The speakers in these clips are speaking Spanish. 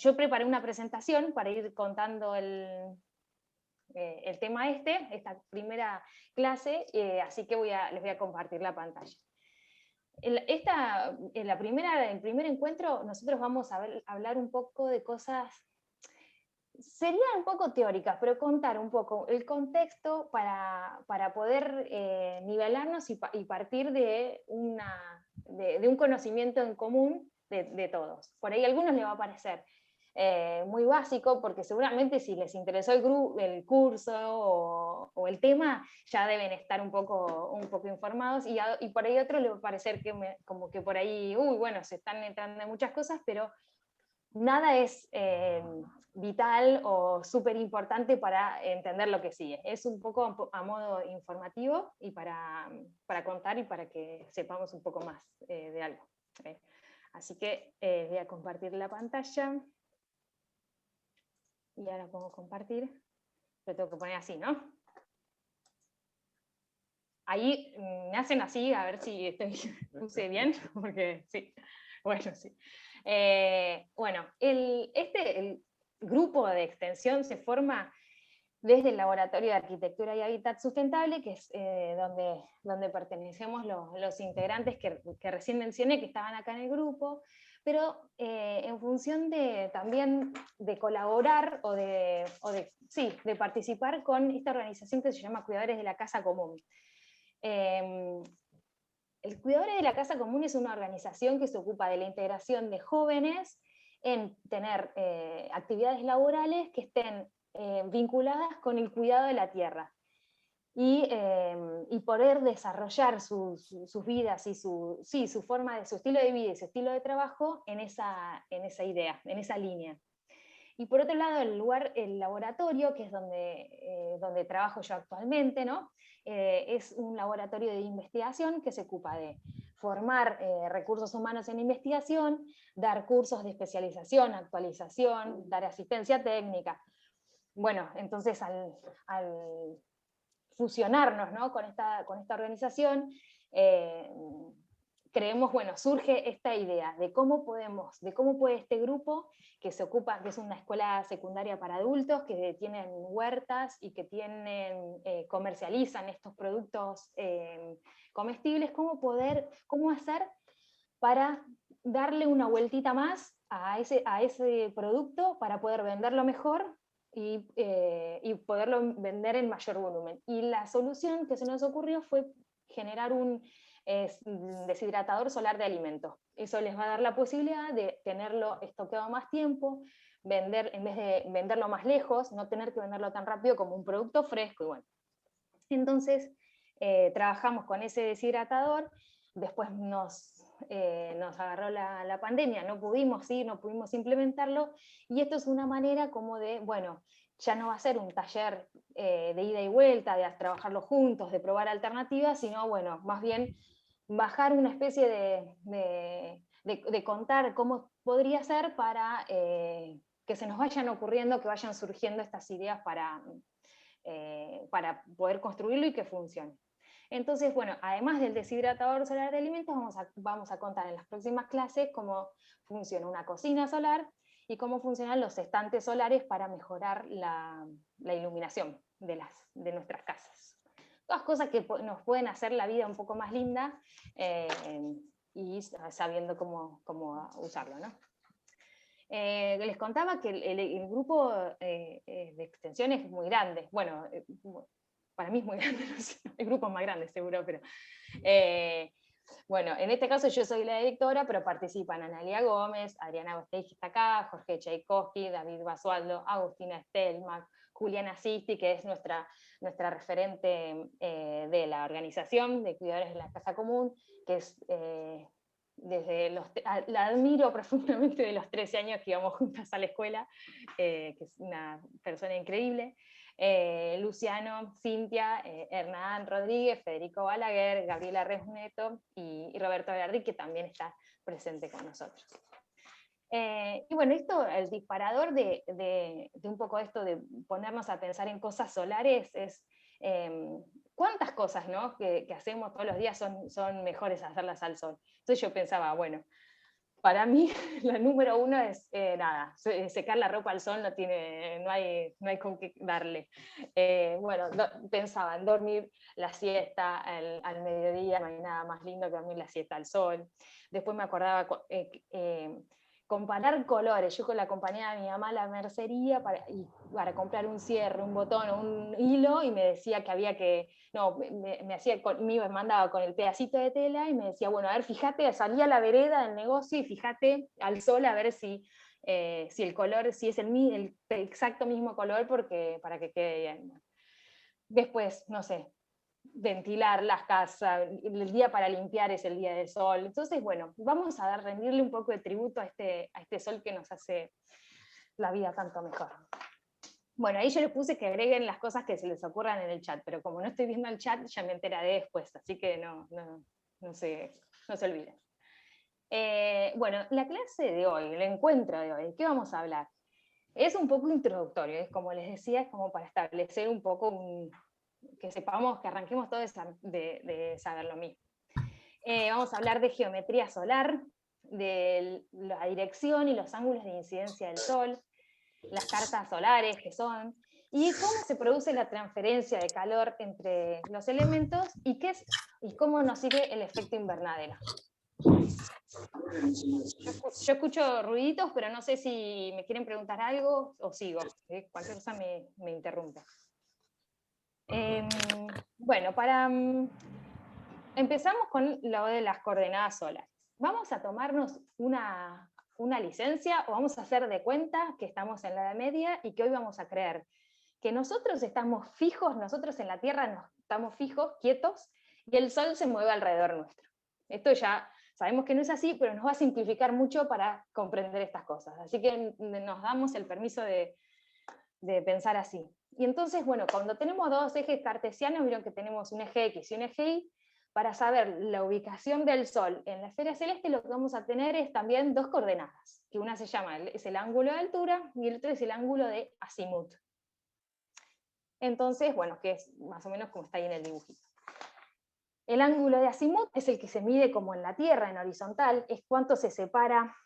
yo preparé una presentación para ir contando el tema esta primera clase, así que les voy a compartir la pantalla. El primer encuentro nosotros vamos a hablar un poco de cosas, serían un poco teóricas, pero contar un poco el contexto para poder nivelarnos y partir de un conocimiento en común de todos. Por ahí a algunos les va a parecer muy básico, porque seguramente si les interesó el curso o el tema, ya deben estar un poco informados, y por ahí a otros les va a parecer como que por ahí, bueno, se están entrando en muchas cosas, pero nada es vital o súper importante para entender lo que sigue. Es un poco a modo informativo y para contar y para que sepamos un poco más de algo. Así que voy a compartir la pantalla. Y ahora pongo compartir. Lo tengo que poner así, ¿no? Ahí me hacen así, a ver si puse bien, porque sí. Bueno, sí. Bueno, el grupo de extensión se forma desde el Laboratorio de Arquitectura y Hábitat Sustentable, que es donde pertenecemos los integrantes que recién mencioné, que estaban acá en el grupo, pero en función también de colaborar o de participar con esta organización que se llama Cuidadores de la Casa Común. El Cuidadores de la Casa Común es una organización que se ocupa de la integración de jóvenes en tener actividades laborales que estén vinculadas con el cuidado de la tierra y poder desarrollar sus vidas y su estilo de vida y su estilo de trabajo en esa idea, en esa línea. Y por otro lado, el laboratorio, que es donde trabajo yo actualmente, ¿no? Es un laboratorio de investigación que se ocupa de formar recursos humanos en investigación, dar cursos de especialización, actualización, dar asistencia técnica. Bueno, entonces al fusionarnos, ¿no?, con esta organización, creemos, bueno, surge esta idea de cómo puede este grupo que se ocupa, que es una escuela secundaria para adultos, que tienen huertas y que comercializan estos productos comestibles, cómo hacer para darle una vueltita más a ese producto para poder venderlo mejor y poderlo vender en mayor volumen. Y la solución que se nos ocurrió fue generar un deshidratador solar de alimentos. Eso les va a dar la posibilidad de tenerlo estoqueado más tiempo, en vez de venderlo más lejos, no tener que venderlo tan rápido como un producto fresco. Y bueno, entonces trabajamos con ese deshidratador. Después nos agarró la pandemia, no pudimos implementarlo, y esto es una manera como de, bueno, ya no va a ser un taller de ida y vuelta, de trabajarlo juntos, de probar alternativas, sino, bueno, más bien bajar una especie de contar cómo podría ser para que se nos vayan ocurriendo, que vayan surgiendo estas ideas para poder construirlo y que funcione. Entonces, bueno, además del deshidratador solar de alimentos, vamos a contar en las próximas clases cómo funciona una cocina solar y cómo funcionan los estantes solares para mejorar la iluminación de nuestras casas. Todas cosas que nos pueden hacer la vida un poco más linda y sabiendo cómo usarlo, ¿no? Les contaba que el grupo de extensión es muy grande. Bueno, para mí es muy grande, no sé, hay grupos más grandes seguro, pero bueno, en este caso yo soy la directora, pero participan Analia Gómez, Adriana Bostey, que está acá, Jorge Tchaikovsky, David Basualdo, Agustina Stelmach, Juliana Sisti, que es nuestra referente de la organización de Cuidadores de la Casa Común, que es la admiro profundamente de los 13 años que íbamos juntas a la escuela, que es una persona increíble. Luciano, Cintia, Hernán Rodríguez, Federico Balaguer, Gabriela Resneto y Roberto Velardi, que también está presente con nosotros. Y bueno, el disparador de un poco esto de ponernos a pensar en cosas solares es cuántas cosas, ¿no?, que hacemos todos los días son mejores hacerlas al sol. Entonces yo pensaba, bueno, Para mí, la número uno es nada, secar la ropa al sol no hay con qué darle. Bueno, pensaba en dormir la siesta al mediodía, no hay nada más lindo que dormir la siesta al sol. Después me acordaba comparar colores. Yo la acompañaba a mi mamá a la mercería para comprar un cierre, un botón o un hilo, y me decía que había que, no, me mandaba con el pedacito de tela y me decía, bueno, a ver, fíjate, salía a la vereda del negocio y fíjate al sol a ver si el color, si es el exacto mismo color, para que quede bien. Después, no sé, ventilar las casas, el día para limpiar es el día del sol. Entonces, bueno, vamos a rendirle un poco de tributo a este sol que nos hace la vida tanto mejor. Bueno, ahí yo les puse que agreguen las cosas que se les ocurran en el chat, pero como no estoy viendo el chat, ya me enteraré después, así que no se olviden. Bueno, la clase de hoy, el encuentro de hoy, ¿qué vamos a hablar? Es un poco introductorio, es como les decía, es como para establecer un poco que sepamos, que arranquemos todos de saber lo mismo. Vamos a hablar de geometría solar, de la dirección y los ángulos de incidencia del Sol, las cartas solares que son, y cómo se produce la transferencia de calor entre los elementos y cómo nos sigue el efecto invernadero. Yo escucho ruiditos, pero no sé si me quieren preguntar algo o sigo. Cualquier cosa me interrumpe. Bueno, empezamos con lo de las coordenadas solares. Vamos a tomarnos una licencia o vamos a hacer de cuenta que estamos en la Edad Media y que hoy vamos a creer que nosotros estamos fijos, nosotros en la Tierra estamos fijos, quietos, y el Sol se mueve alrededor nuestro. Esto ya sabemos que no es así, pero nos va a simplificar mucho para comprender estas cosas. Así que nos damos el permiso de pensar así. Y entonces, bueno, cuando tenemos dos ejes cartesianos, vieron que tenemos un eje X y un eje Y. Para saber la ubicación del Sol en la esfera celeste, lo que vamos a tener es también dos coordenadas, que una es el ángulo de altura y el otro es el ángulo de azimut. Entonces, bueno, que es más o menos como está ahí en el dibujito. El ángulo de azimut es el que se mide como en la Tierra, en horizontal, es cuánto se separa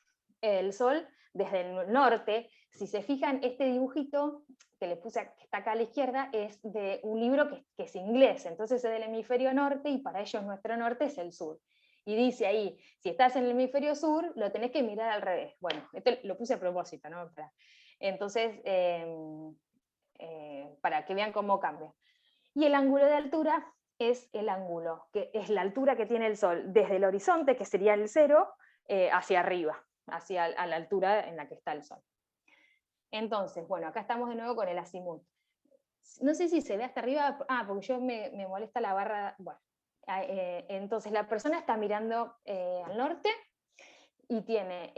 el Sol desde el norte. Si se fijan, este dibujito que les puse, que está acá a la izquierda, es de un libro que es inglés, entonces es del hemisferio norte y para ellos nuestro norte es el sur. Y dice ahí, si estás en el hemisferio sur, lo tenés que mirar al revés. Bueno, esto lo puse a propósito, ¿no? Entonces, para que vean cómo cambia. Y el ángulo de altura es el ángulo, que es la altura que tiene el Sol desde el horizonte, que sería el cero, hacia arriba, a la altura en la que está el Sol. Entonces, bueno, acá estamos de nuevo con el azimut. No sé si se ve hasta arriba, porque yo me molesta la barra. Bueno, entonces la persona está mirando al norte y tiene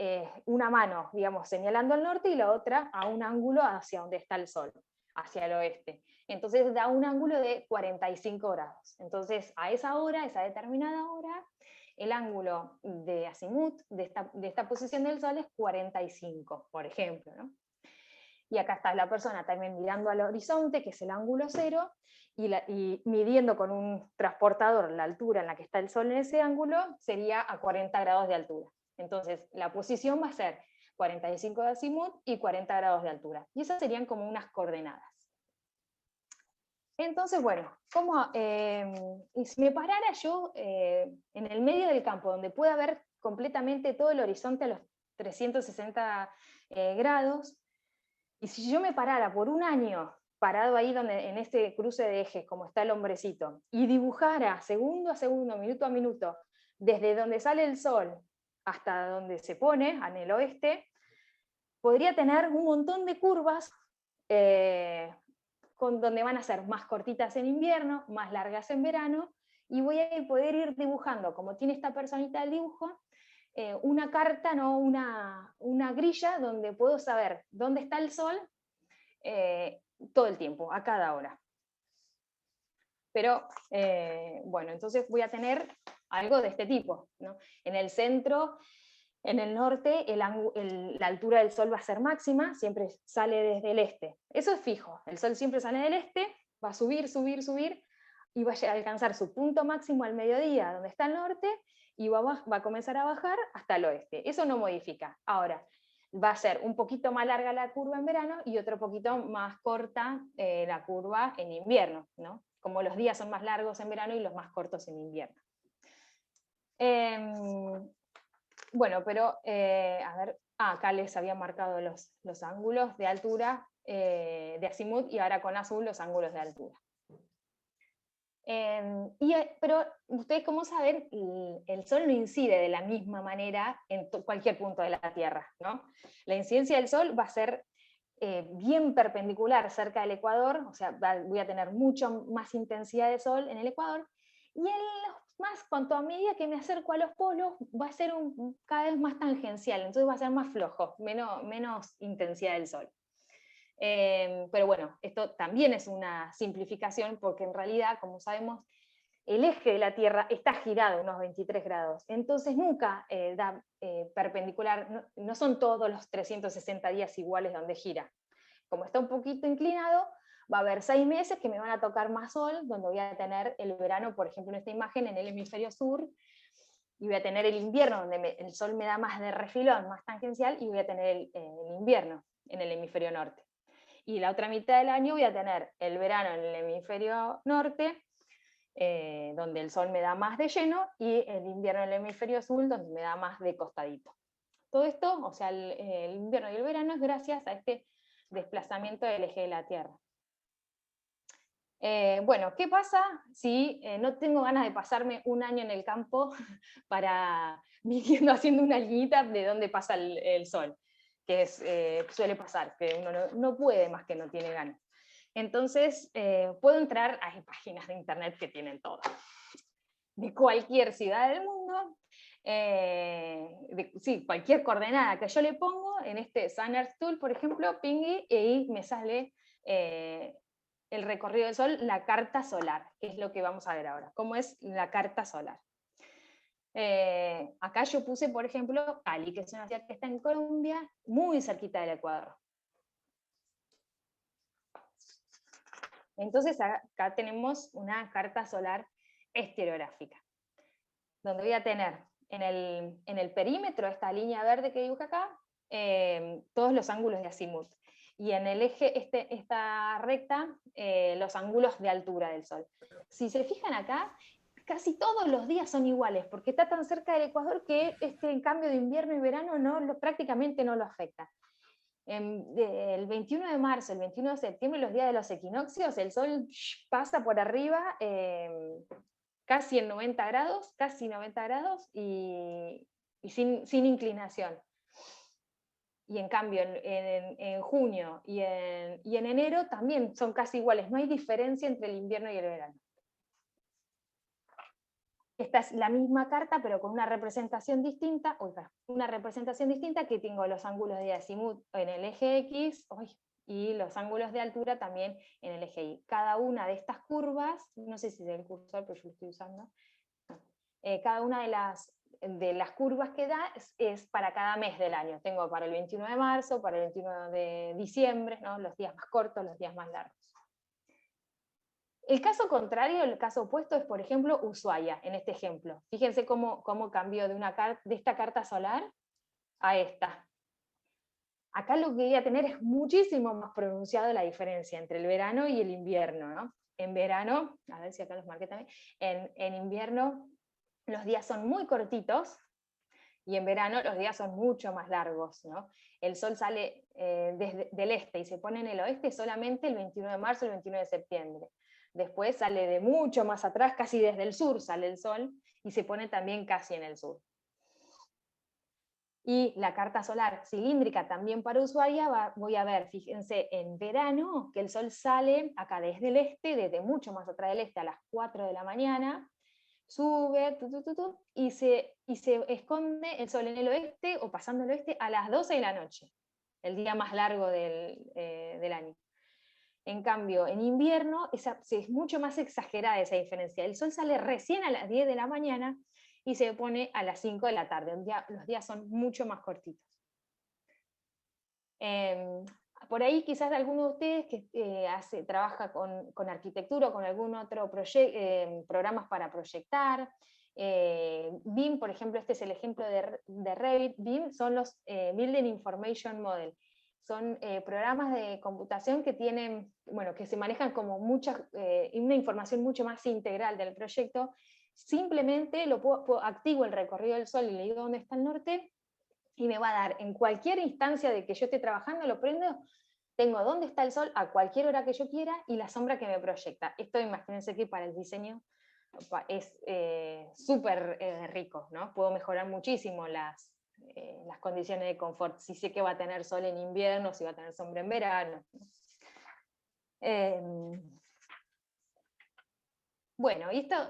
una mano, digamos, señalando al norte y la otra a un ángulo hacia donde está el Sol, hacia el oeste. Entonces da un ángulo de 45 grados. Entonces, a esa hora, esa determinada hora, el ángulo de azimut de esta posición del Sol es 45, por ejemplo, ¿no? Y acá está la persona también mirando al horizonte, que es el ángulo cero, y midiendo con un transportador la altura en la que está el Sol en ese ángulo, sería a 40 grados de altura. Entonces, la posición va a ser 45 de azimut y 40 grados de altura. Y esas serían como unas coordenadas. Entonces, bueno, si me parara yo en el medio del campo, donde pueda ver completamente todo el horizonte a los 360 grados, y si yo me parara por un año parado ahí en este cruce de ejes, como está el hombrecito, y dibujara segundo a segundo, minuto a minuto, desde donde sale el Sol hasta donde se pone, en el oeste, podría tener un montón de curvas donde van a ser más cortitas en invierno, más largas en verano, y voy a poder ir dibujando, como tiene esta personita del dibujo, una carta, ¿no? una grilla donde puedo saber dónde está el Sol todo el tiempo, a cada hora. Pero, bueno, entonces voy a tener algo de este tipo, ¿no? En el centro, en el norte, la altura del Sol va a ser máxima, siempre sale desde el este. Eso es fijo, el Sol siempre sale del este, va a subir, subir, subir, y va a alcanzar su punto máximo al mediodía, donde está el norte, y va a comenzar a bajar hasta el oeste. Eso no modifica. Ahora, va a ser un poquito más larga la curva en verano y otro poquito más corta la curva en invierno, ¿no? Como los días son más largos en verano y los más cortos en invierno. Bueno, pero a ver, acá les había marcado los ángulos de altura de azimut y ahora con azul los ángulos de altura. Pero ustedes, como saben, el Sol no incide de la misma manera en cualquier punto de la Tierra, ¿no? La incidencia del Sol va a ser bien perpendicular cerca del Ecuador, o sea, voy a tener mucho más intensidad de Sol en el Ecuador, y cuanto a medida que me acerco a los polos, va a ser cada vez más tangencial, entonces va a ser más flojo, menos intensidad del Sol. Pero bueno, esto también es una simplificación porque en realidad, como sabemos, el eje de la Tierra está girado unos 23 grados, entonces nunca da perpendicular, no son todos los 360 días iguales donde gira. Como está un poquito inclinado, va a haber 6 meses que me van a tocar más sol, donde voy a tener el verano, por ejemplo en esta imagen, en el hemisferio sur, y voy a tener el invierno, donde el sol me da más de refilón, más tangencial, y voy a tener el invierno en el hemisferio norte. Y la otra mitad del año voy a tener el verano en el hemisferio norte, donde el sol me da más de lleno, y el invierno en el hemisferio sur, donde me da más de costadito. Todo esto, o sea, el invierno y el verano, es gracias a este desplazamiento del eje de la Tierra. Bueno, ¿qué pasa si no tengo ganas de pasarme un año en el campo haciendo una liñita de dónde pasa el sol? Que suele pasar, que uno no puede más que no tiene ganas. Entonces, puedo entrar a páginas de internet que tienen todo. De cualquier ciudad del mundo, sí, cualquier coordenada que yo le pongo, en este Sun Earth Tool, por ejemplo, pingui, y ahí me sale el recorrido del Sol, la carta solar, que es lo que vamos a ver ahora, cómo es la carta solar. Acá yo puse, por ejemplo, Cali, que es una ciudad que está en Colombia, muy cerquita del Ecuador. Entonces acá tenemos una carta solar estereográfica, donde voy a tener en el perímetro, esta línea verde que dibuja acá, todos los ángulos de azimut. Y en el eje, esta recta, los ángulos de altura del Sol. Si se fijan acá, casi todos los días son iguales, porque está tan cerca del Ecuador que en cambio de invierno y verano prácticamente no lo afecta. El 21 de marzo, el 21 de septiembre, los días de los equinoccios, el Sol pasa por arriba casi en 90 grados, y sin inclinación. Y en cambio en junio y en enero también son casi iguales, no hay diferencia entre el invierno y el verano. Esta es la misma carta, pero con una representación distinta, que tengo los ángulos de azimut en el eje X, y los ángulos de altura también en el eje Y. Cada una de estas curvas, no sé si es el cursor, pero yo lo estoy usando, cada una de las curvas que da es para cada mes del año. Tengo para el 21 de marzo, para el 21 de diciembre, ¿no? Los días más cortos, los días más largos. El caso contrario, el caso opuesto es, por ejemplo, Ushuaia, en este ejemplo. Fíjense cómo cambió de esta carta solar a esta. Acá lo que voy a tener es muchísimo más pronunciado la diferencia entre el verano y el invierno, ¿no? En verano, a ver si acá los marqué también, en invierno los días son muy cortitos, y en verano los días son mucho más largos, ¿no? El sol sale del este y se pone en el oeste solamente el 21 de marzo y el 21 de septiembre. Después sale de mucho más atrás, casi desde el sur sale el sol, y se pone también casi en el sur. Y la carta solar cilíndrica también para Ushuaia, voy a ver, fíjense, en verano, que el sol sale acá desde el este, desde mucho más atrás del este, a las 4 de la mañana, sube, y se esconde el sol en el oeste, o pasando el oeste, a las 12 de la noche, el día más largo del año. En cambio, en invierno es mucho más exagerada esa diferencia. El sol sale recién a las 10 de la mañana y se pone a las 5 de la tarde. Los días son mucho más cortitos. Por ahí quizás alguno de ustedes que trabaja con arquitectura o con algún otro programas para proyectar, BIM, por ejemplo, este es el ejemplo de Revit. BIM son los Building Information Model. Son programas de computación que tienen, bueno, que se manejan como una información mucho más integral del proyecto. Simplemente activo el recorrido del sol y le digo dónde está el norte, y me va a dar en cualquier instancia de que yo esté trabajando, lo prendo, tengo dónde está el sol a cualquier hora que yo quiera y la sombra que me proyecta. Esto, imagínense que para el diseño es súper rico, ¿no? Puedo mejorar muchísimo las condiciones de confort, si sé que va a tener sol en invierno, si va a tener sombra en verano. Bueno, y esto,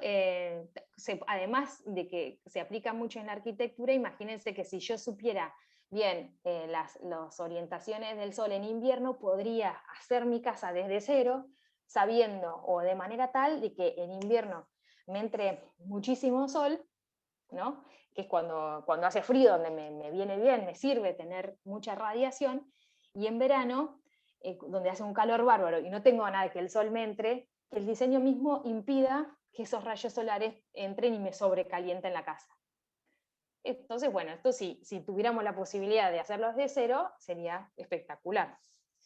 además de que se aplica mucho en la arquitectura, imagínense que si yo supiera bien las orientaciones del sol en invierno, podría hacer mi casa desde cero, sabiendo o de manera tal de que en invierno me entre muchísimo sol, ¿no? Que es cuando hace frío, donde me viene bien, me sirve tener mucha radiación, y en verano, donde hace un calor bárbaro y no tengo nada que el sol me entre, que el diseño mismo impida que esos rayos solares entren y me sobrecalienten la casa. Entonces, bueno, esto sí, si tuviéramos la posibilidad de hacerlo desde cero, sería espectacular.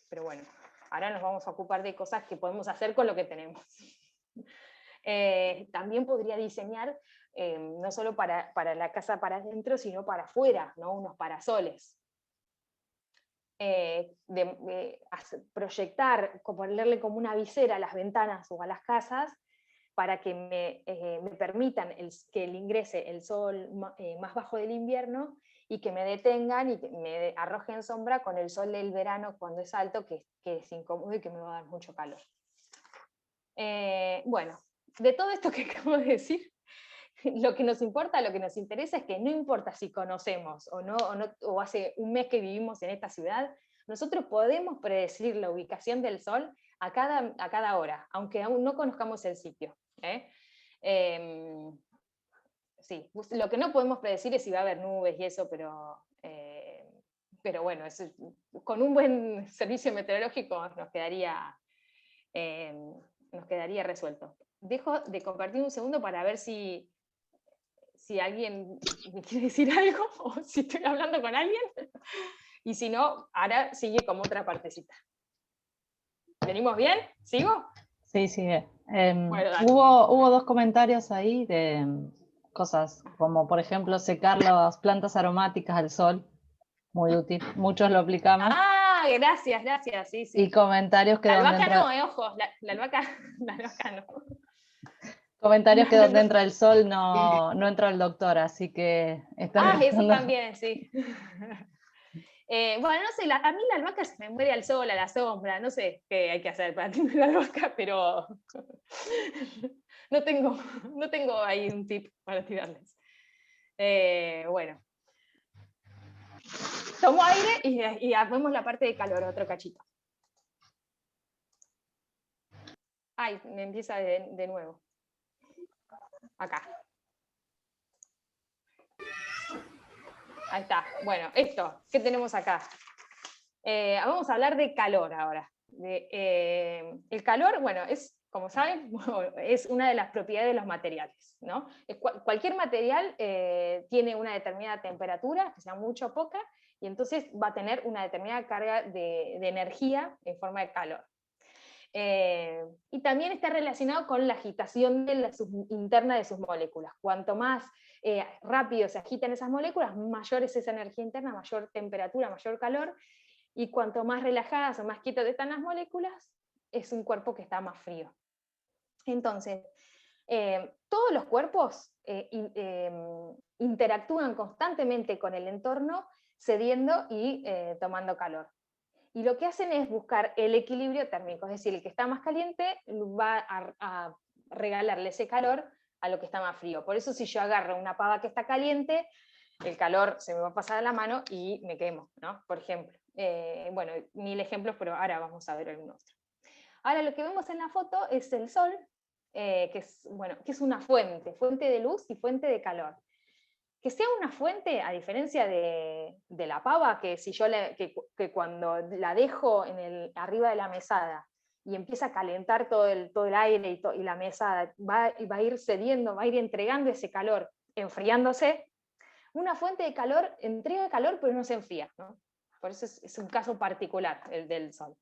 Pero bueno, ahora nos vamos a ocupar de cosas que podemos hacer con lo que tenemos. También podría diseñar no solo para la casa para adentro, sino para afuera, ¿no? Unos parasoles. Proyectar, ponerle como una visera a las ventanas o a las casas para que me permitan que ingrese el sol más bajo del invierno y que me detengan y que me arrojen sombra con el sol del verano cuando es alto, que es incómodo y que me va a dar mucho calor. Bueno, de todo esto que acabo de decir, lo que nos importa, lo que nos interesa es que no importa si conocemos o hace un mes que vivimos en esta ciudad, nosotros podemos predecir la ubicación del sol a cada hora, aunque aún no conozcamos el sitio. Sí, lo que no podemos predecir es si va a haber nubes y eso, pero bueno, con un buen servicio meteorológico nos quedaría resuelto. Dejo de compartir un segundo para ver si alguien me quiere decir algo o si estoy hablando con alguien. Y si no, ahora sigue como otra partecita. ¿Venimos bien? ¿Sigo? Sí, sigue. Bueno, hubo dos comentarios ahí de cosas como, por ejemplo, secar las plantas aromáticas al sol. Muy útil. Muchos lo aplicamos. Ah, gracias, sí. Y comentarios que la donde albahaca entra... no, ojo, la albahaca no. Comentarios que donde entra el sol no entra el doctor, así que están Eso también, sí. Bueno, no sé, a mí la albahaca se me muere al sol, a la sombra, no sé qué hay que hacer para tener la albahaca, pero no tengo ahí un tip para tirarles. Bueno. Tomo aire y vemos la parte de calor, otro cachito. Ay, me empieza de nuevo. Acá. Ahí está. Bueno, esto, ¿qué tenemos acá? Vamos a hablar de calor ahora. El calor, bueno, como saben, es una de las propiedades de los materiales, ¿no? Cualquier material tiene una determinada temperatura, que sea mucho o poca, y entonces va a tener una determinada carga de energía en forma de calor. Y también está relacionado con la agitación interna de sus moléculas. Cuanto más rápido se agitan esas moléculas, mayor es esa energía interna, mayor temperatura, mayor calor, y cuanto más relajadas o más quietas están las moléculas, es un cuerpo que está más frío. Entonces, todos los cuerpos interactúan constantemente con el entorno, cediendo y tomando calor. Y lo que hacen es buscar el equilibrio térmico, es decir, el que está más caliente va a regalarle ese calor a lo que está más frío. Por eso si yo agarro una pava que está caliente, el calor se me va a pasar a la mano y me quemo, ¿no? Por ejemplo. Bueno, 1000 ejemplos, pero ahora vamos a ver algunos. Ahora lo que vemos en la foto es el sol, que es una fuente de luz y fuente de calor. Que sea una fuente, a diferencia de la pava, que si yo que cuando la dejo arriba de la mesada y empieza a calentar todo el aire y la mesa va a ir cediendo, va a ir entregando ese calor, enfriándose. Una fuente de calor entrega calor pero no se enfría, ¿no? Por eso es un caso particular el del Sol.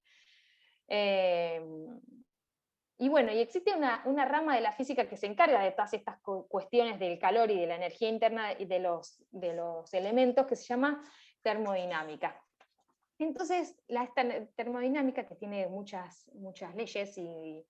Y bueno, y existe una rama de la física que se encarga de todas estas cuestiones del calor y de la energía interna y de los elementos, que se llama termodinámica. Entonces, esta termodinámica, que tiene muchas leyes y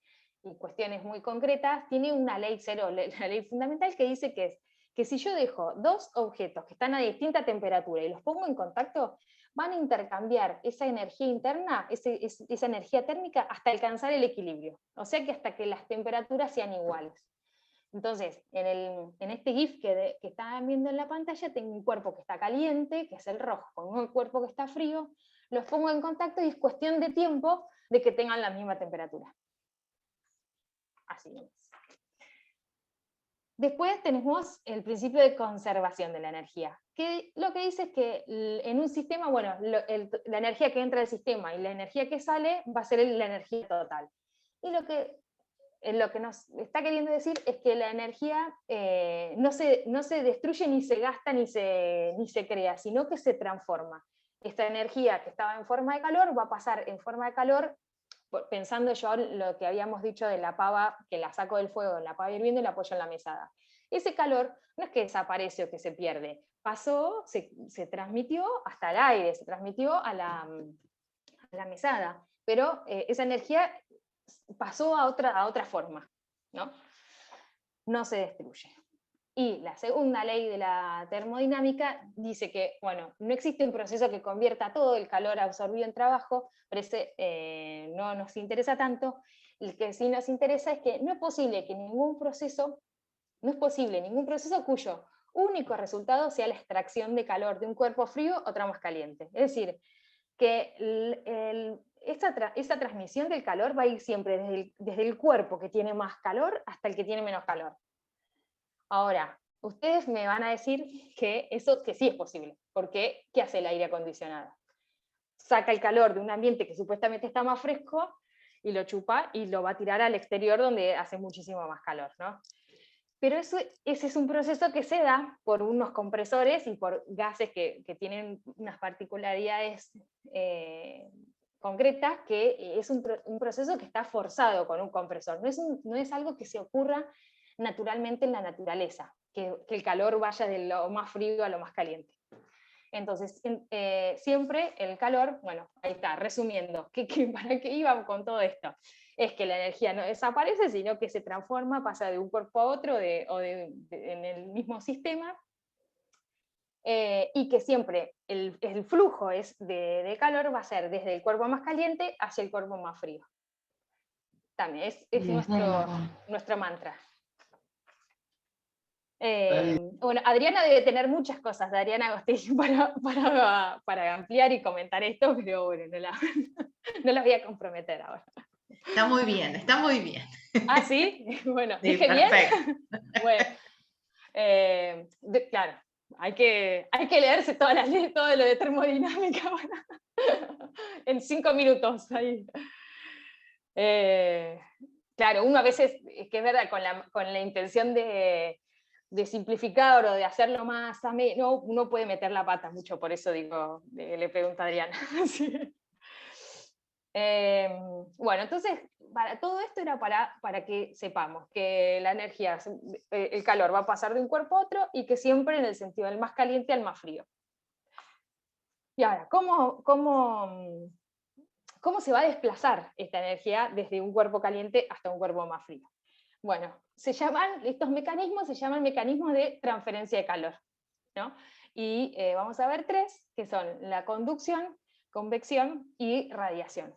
cuestiones muy concretas, tiene una ley cero, la ley fundamental, que dice que si yo dejo dos objetos que están a distinta temperatura y los pongo en contacto, van a intercambiar esa energía interna, esa energía térmica, hasta alcanzar el equilibrio. O sea que hasta que las temperaturas sean iguales. Entonces, en este GIF que están viendo en la pantalla, tengo un cuerpo que está caliente, que es el rojo, con un cuerpo que está frío, los pongo en contacto y es cuestión de tiempo de que tengan la misma temperatura. Así es. Después tenemos el principio de conservación de la energía, que lo que dice es que en un sistema, bueno, la energía que entra al sistema y la energía que sale va a ser la energía total. Y lo que nos está queriendo decir es que la energía no se destruye, ni se gasta, ni se crea, sino que se transforma. Esta energía que estaba en forma de calor va a pasar en forma de calor, pensando yo lo que habíamos dicho de la pava, que la saco del fuego, la pava hirviendo y la apoyo en la mesada. Ese calor no es que desaparece o que se pierde, pasó, se transmitió hasta el aire, se transmitió a la mesada, pero esa energía pasó a otra forma, ¿no? No se destruye. Y la segunda ley de la termodinámica dice que, bueno, no existe un proceso que convierta todo el calor absorbido en trabajo, pero ese no nos interesa tanto. El que sí nos interesa es que no es posible ningún proceso cuyo único resultado sea la extracción de calor de un cuerpo frío a otro más caliente. Es decir, que esta transmisión del calor va a ir siempre desde el cuerpo que tiene más calor hasta el que tiene menos calor. Ahora, ustedes me van a decir que sí es posible, porque ¿qué hace el aire acondicionado? Saca el calor de un ambiente que supuestamente está más fresco y lo chupa y lo va a tirar al exterior donde hace muchísimo más calor, ¿no? Pero ese es un proceso que se da por unos compresores y por gases que tienen unas particularidades concretas, que es un proceso que está forzado con un compresor. No es algo que se ocurra naturalmente en la naturaleza, que el calor vaya de lo más frío a lo más caliente. Entonces, siempre el calor, bueno, ahí está, resumiendo, ¿para qué iban con todo esto? Es que la energía no desaparece, sino que se transforma, pasa de un cuerpo a otro en el mismo sistema, y que siempre el flujo de calor va a ser desde el cuerpo más caliente hacia el cuerpo más frío. También es nuestro mantra. Bueno, Adriana debe tener muchas cosas de Adriana Agostinho para ampliar y comentar esto, pero bueno, no la voy a comprometer ahora. Está muy bien, está muy bien. ¿Ah, sí? Bueno, Sí, ¿dije perfecto. bien? Bueno, claro, hay que leerse todas las leyes, todo lo de termodinámica en 5 minutos. Ahí. Claro, uno a veces, es que es verdad, con la intención de simplificar o de hacerlo más ameno, uno puede meter la pata mucho, por eso digo, le pregunto a Adriana. Sí. Bueno, entonces, para todo esto era para que sepamos que la energía, el calor va a pasar de un cuerpo a otro y que siempre en el sentido del más caliente al más frío. Y ahora, ¿cómo se va a desplazar esta energía desde un cuerpo caliente hasta un cuerpo más frío? Bueno, estos mecanismos se llaman mecanismos de transferencia de calor, ¿no? Y vamos a ver 3, que son la conducción, convección y radiación.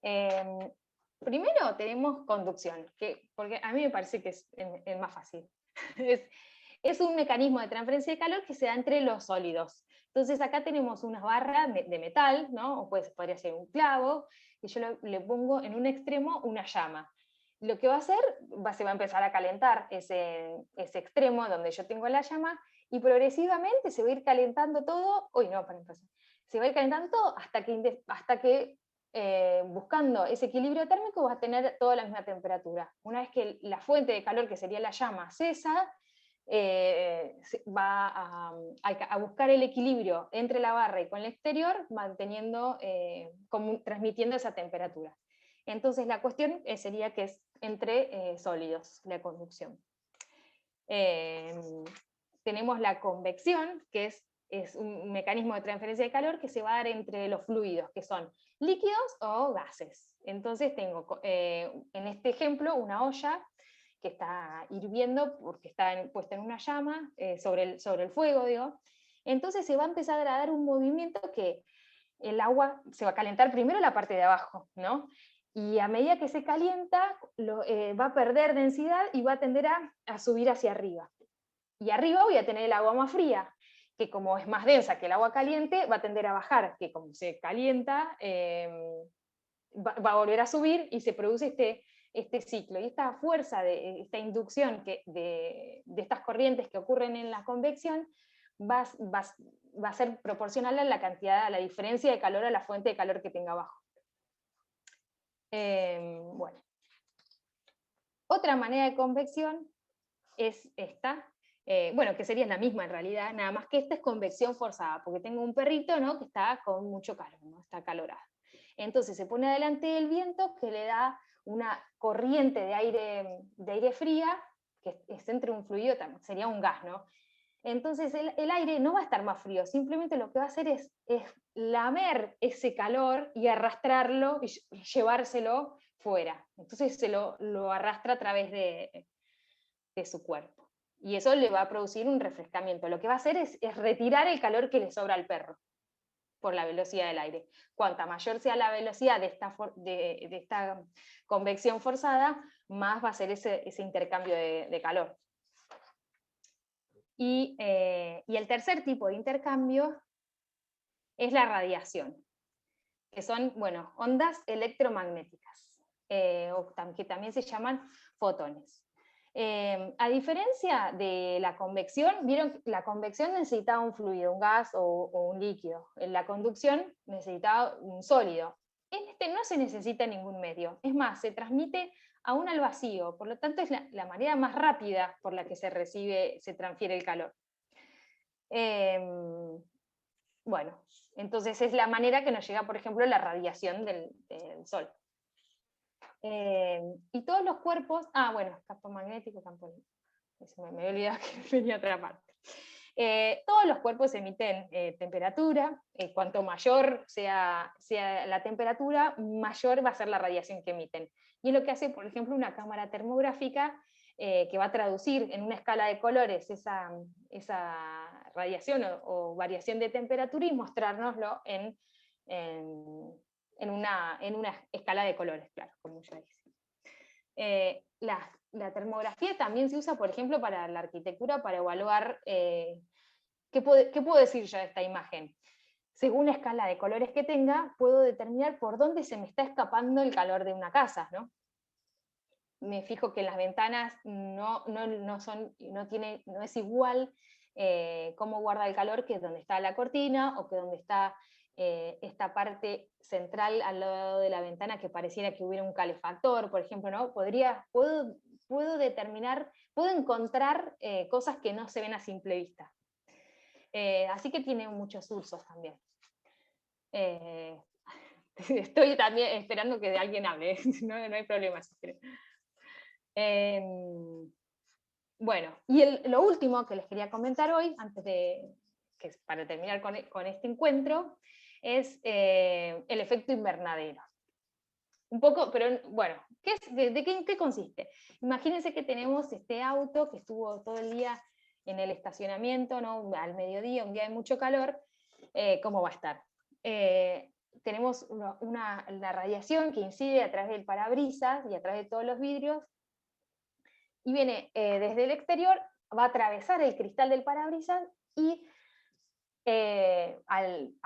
Primero tenemos conducción, porque a mí me parece que es el más fácil. Es un mecanismo de transferencia de calor que se da entre los sólidos. Entonces acá tenemos una barra de metal, ¿no? O podría ser un clavo, y yo le pongo en un extremo una llama. Lo que va a hacer, se va a empezar a calentar ese extremo donde yo tengo la llama, y progresivamente se va a ir calentando todo, se va a ir calentando todo hasta que buscando ese equilibrio térmico, vas a tener toda la misma temperatura. Una vez que la fuente de calor, que sería la llama, cesa, va a buscar el equilibrio entre la barra y con el exterior, manteniendo, transmitiendo esa temperatura. Entonces la cuestión sería que es entre sólidos, la conducción. Tenemos la convección, que es un mecanismo de transferencia de calor que se va a dar entre los fluidos, que son líquidos o gases. Entonces tengo en este ejemplo una olla que está hirviendo porque está puesta en una llama sobre el fuego, digo. Entonces se va a empezar a dar un movimiento que el agua se va a calentar primero la parte de abajo, ¿no? Y a medida que se calienta, va a perder densidad y va a tender a subir hacia arriba. Y arriba voy a tener el agua más fría, que como es más densa que el agua caliente, va a tender a bajar, que como se calienta, va a volver a subir y se produce este ciclo. Y esta fuerza, esta inducción de estas corrientes que ocurren en la convección, va a ser proporcional a la cantidad, a la diferencia de calor a la fuente de calor que tenga abajo. Bueno. Otra manera de convección es esta, bueno, que sería la misma en realidad, nada más que esta es convección forzada, porque tengo un perrito, ¿no?, que está con mucho calor, ¿no?, está acalorado. Entonces se pone adelante del viento que le da una corriente de aire fría, que es entre un fluido, también sería un gas, ¿no? Entonces el aire no va a estar más frío, simplemente lo que va a hacer es lamer ese calor y arrastrarlo y llevárselo fuera. Entonces se lo arrastra a través de su cuerpo. Y eso le va a producir un refrescamiento. Lo que va a hacer es retirar el calor que le sobra al perro por la velocidad del aire. Cuanta mayor sea la velocidad de esta convección forzada, más va a ser ese intercambio de calor. Y el tercer tipo de intercambio es la radiación, que son, bueno, ondas electromagnéticas, que también se llaman fotones. A diferencia de la convección, vieron que la convección necesitaba un fluido, un gas o un líquido. En la conducción necesitaba un sólido. En este no se necesita ningún medio. Es más, se transmite aún al vacío, por lo tanto es la manera más rápida por la que se transfiere el calor. Bueno, entonces es la manera que nos llega, por ejemplo, la radiación del Sol. Y todos los cuerpos, bueno, campo magnético, campo, me he olvidado que venía otra parte. Todos los cuerpos emiten temperatura, cuanto mayor sea la temperatura, mayor va a ser la radiación que emiten. Y es lo que hace, por ejemplo, una cámara termográfica que va a traducir en una escala de colores esa radiación o variación de temperatura y mostrárnoslo en una escala de colores, claro, como ya decía. La termografía también se usa, por ejemplo, para la arquitectura, para evaluar, ¿qué puedo decir yo de esta imagen? Según la escala de colores que tenga, puedo determinar por dónde se me está escapando el calor de una casa, ¿no? Me fijo que las ventanas no es igual cómo guarda el calor que donde está la cortina, o que donde está esta parte central al lado de la ventana que pareciera que hubiera un calefactor, por ejemplo, ¿no? Puedo determinar, puedo encontrar cosas que no se ven a simple vista. Así que tiene muchos usos también. Estoy también esperando que alguien hable, no hay problema. Bueno, y lo último que les quería comentar hoy, para terminar con este encuentro, es el efecto invernadero. Un poco, pero bueno, ¿en qué consiste? Imagínense que tenemos este auto que estuvo todo el día en el estacionamiento, ¿no?, al mediodía, un día de mucho calor, ¿cómo va a estar? Tenemos la radiación que incide a través del parabrisas y a través de todos los vidrios, y viene desde el exterior, va a atravesar el cristal del parabrisas y al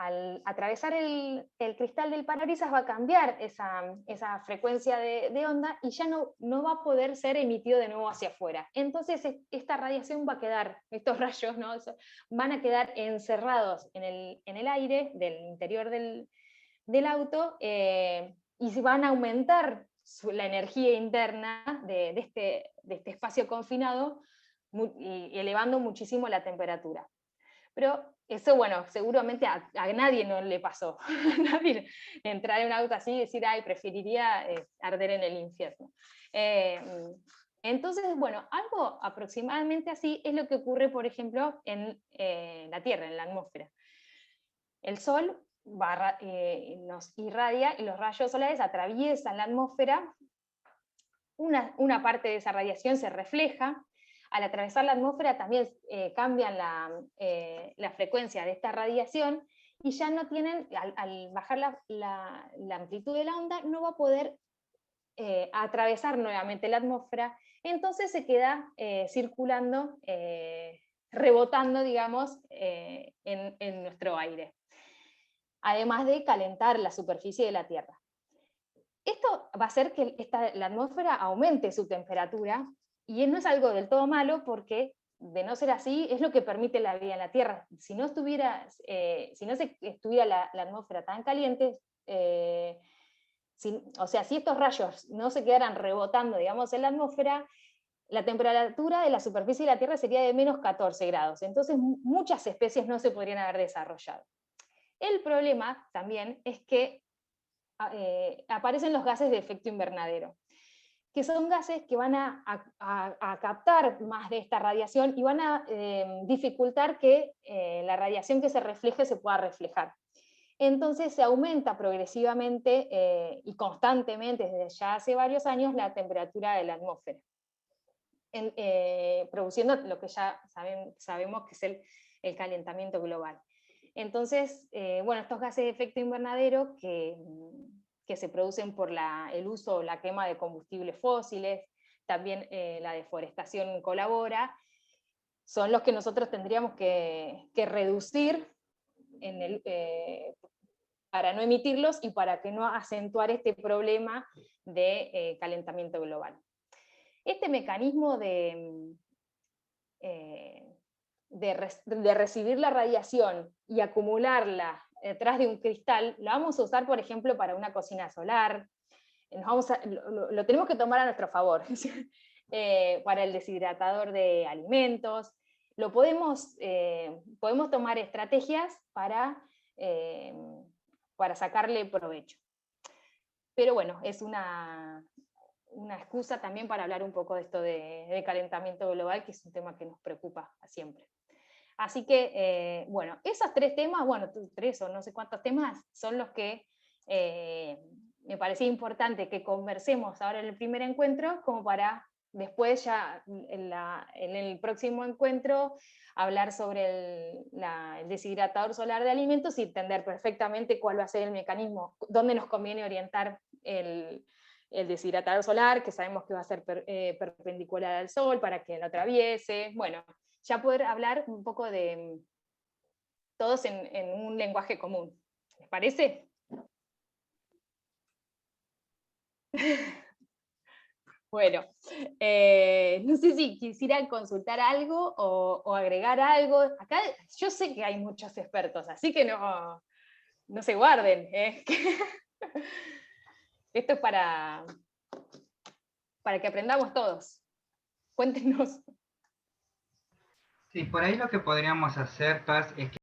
atravesar el cristal del parabrisas va a cambiar esa frecuencia de onda y ya no va a poder ser emitido de nuevo hacia afuera. Entonces esta radiación va a quedar, estos rayos, ¿no?, van a quedar encerrados en el aire del interior del del auto y se van a aumentar la energía interna de este espacio confinado, y elevando muchísimo la temperatura. Pero eso, bueno, seguramente a nadie no le pasó. A nadie entrar en un auto así y decir, ay, preferiría arder en el infierno. Entonces, bueno, algo aproximadamente así es lo que ocurre, por ejemplo, en la Tierra, en la atmósfera. El Sol nos irradia y los rayos solares atraviesan la atmósfera. Una parte de esa radiación se refleja. Al atravesar la atmósfera también cambian la frecuencia de esta radiación, y ya no tienen, al bajar la amplitud de la onda, no va a poder atravesar nuevamente la atmósfera, entonces se queda circulando, rebotando, digamos, en nuestro aire, además de calentar la superficie de la Tierra. Esto va a hacer que la atmósfera aumente su temperatura, y no es algo del todo malo, porque de no ser así, es lo que permite la vida en la Tierra. Si no estuviera la atmósfera tan caliente, o sea, si estos rayos no se quedaran rebotando, digamos, en la atmósfera, la temperatura de la superficie de la Tierra sería de menos 14 grados. Entonces muchas especies no se podrían haber desarrollado. El problema también es que aparecen los gases de efecto invernadero, que son gases que van a captar más de esta radiación y van a dificultar que la radiación que se refleje se pueda reflejar. Entonces se aumenta progresivamente y constantemente desde ya hace varios años la temperatura de la atmósfera, produciendo lo que ya sabemos que es el calentamiento global. Entonces, bueno, estos gases de efecto invernadero que se producen por el uso o la quema de combustibles fósiles, también la deforestación colabora, son los que nosotros tendríamos que reducir para no emitirlos y para que no acentuar este problema de calentamiento global. Este mecanismo de recibir la radiación y acumularla detrás de un cristal, lo vamos a usar, por ejemplo, para una cocina solar. Lo tenemos que tomar a nuestro favor. Para el deshidratador de alimentos. Podemos tomar estrategias para sacarle provecho. Pero bueno, es una excusa también para hablar un poco de esto de calentamiento global, que es un tema que nos preocupa siempre. Así que, bueno, esos tres temas, bueno, tres o no sé cuántos temas, son los que me parecía importante que conversemos ahora en el primer encuentro, como para después ya en el próximo encuentro hablar sobre el deshidratador solar de alimentos y entender perfectamente cuál va a ser el mecanismo, dónde nos conviene orientar el deshidratador solar, que sabemos que va a ser perpendicular al sol para que lo atraviese. Bueno, ya poder hablar un poco de todos en un lenguaje común. ¿Les parece? Bueno, no sé si quisieran consultar algo o agregar algo. Acá yo sé que hay muchos expertos, así que no se guarden. Esto es para que aprendamos todos. Cuéntenos. Sí, por ahí lo que podríamos hacer, Paz, es que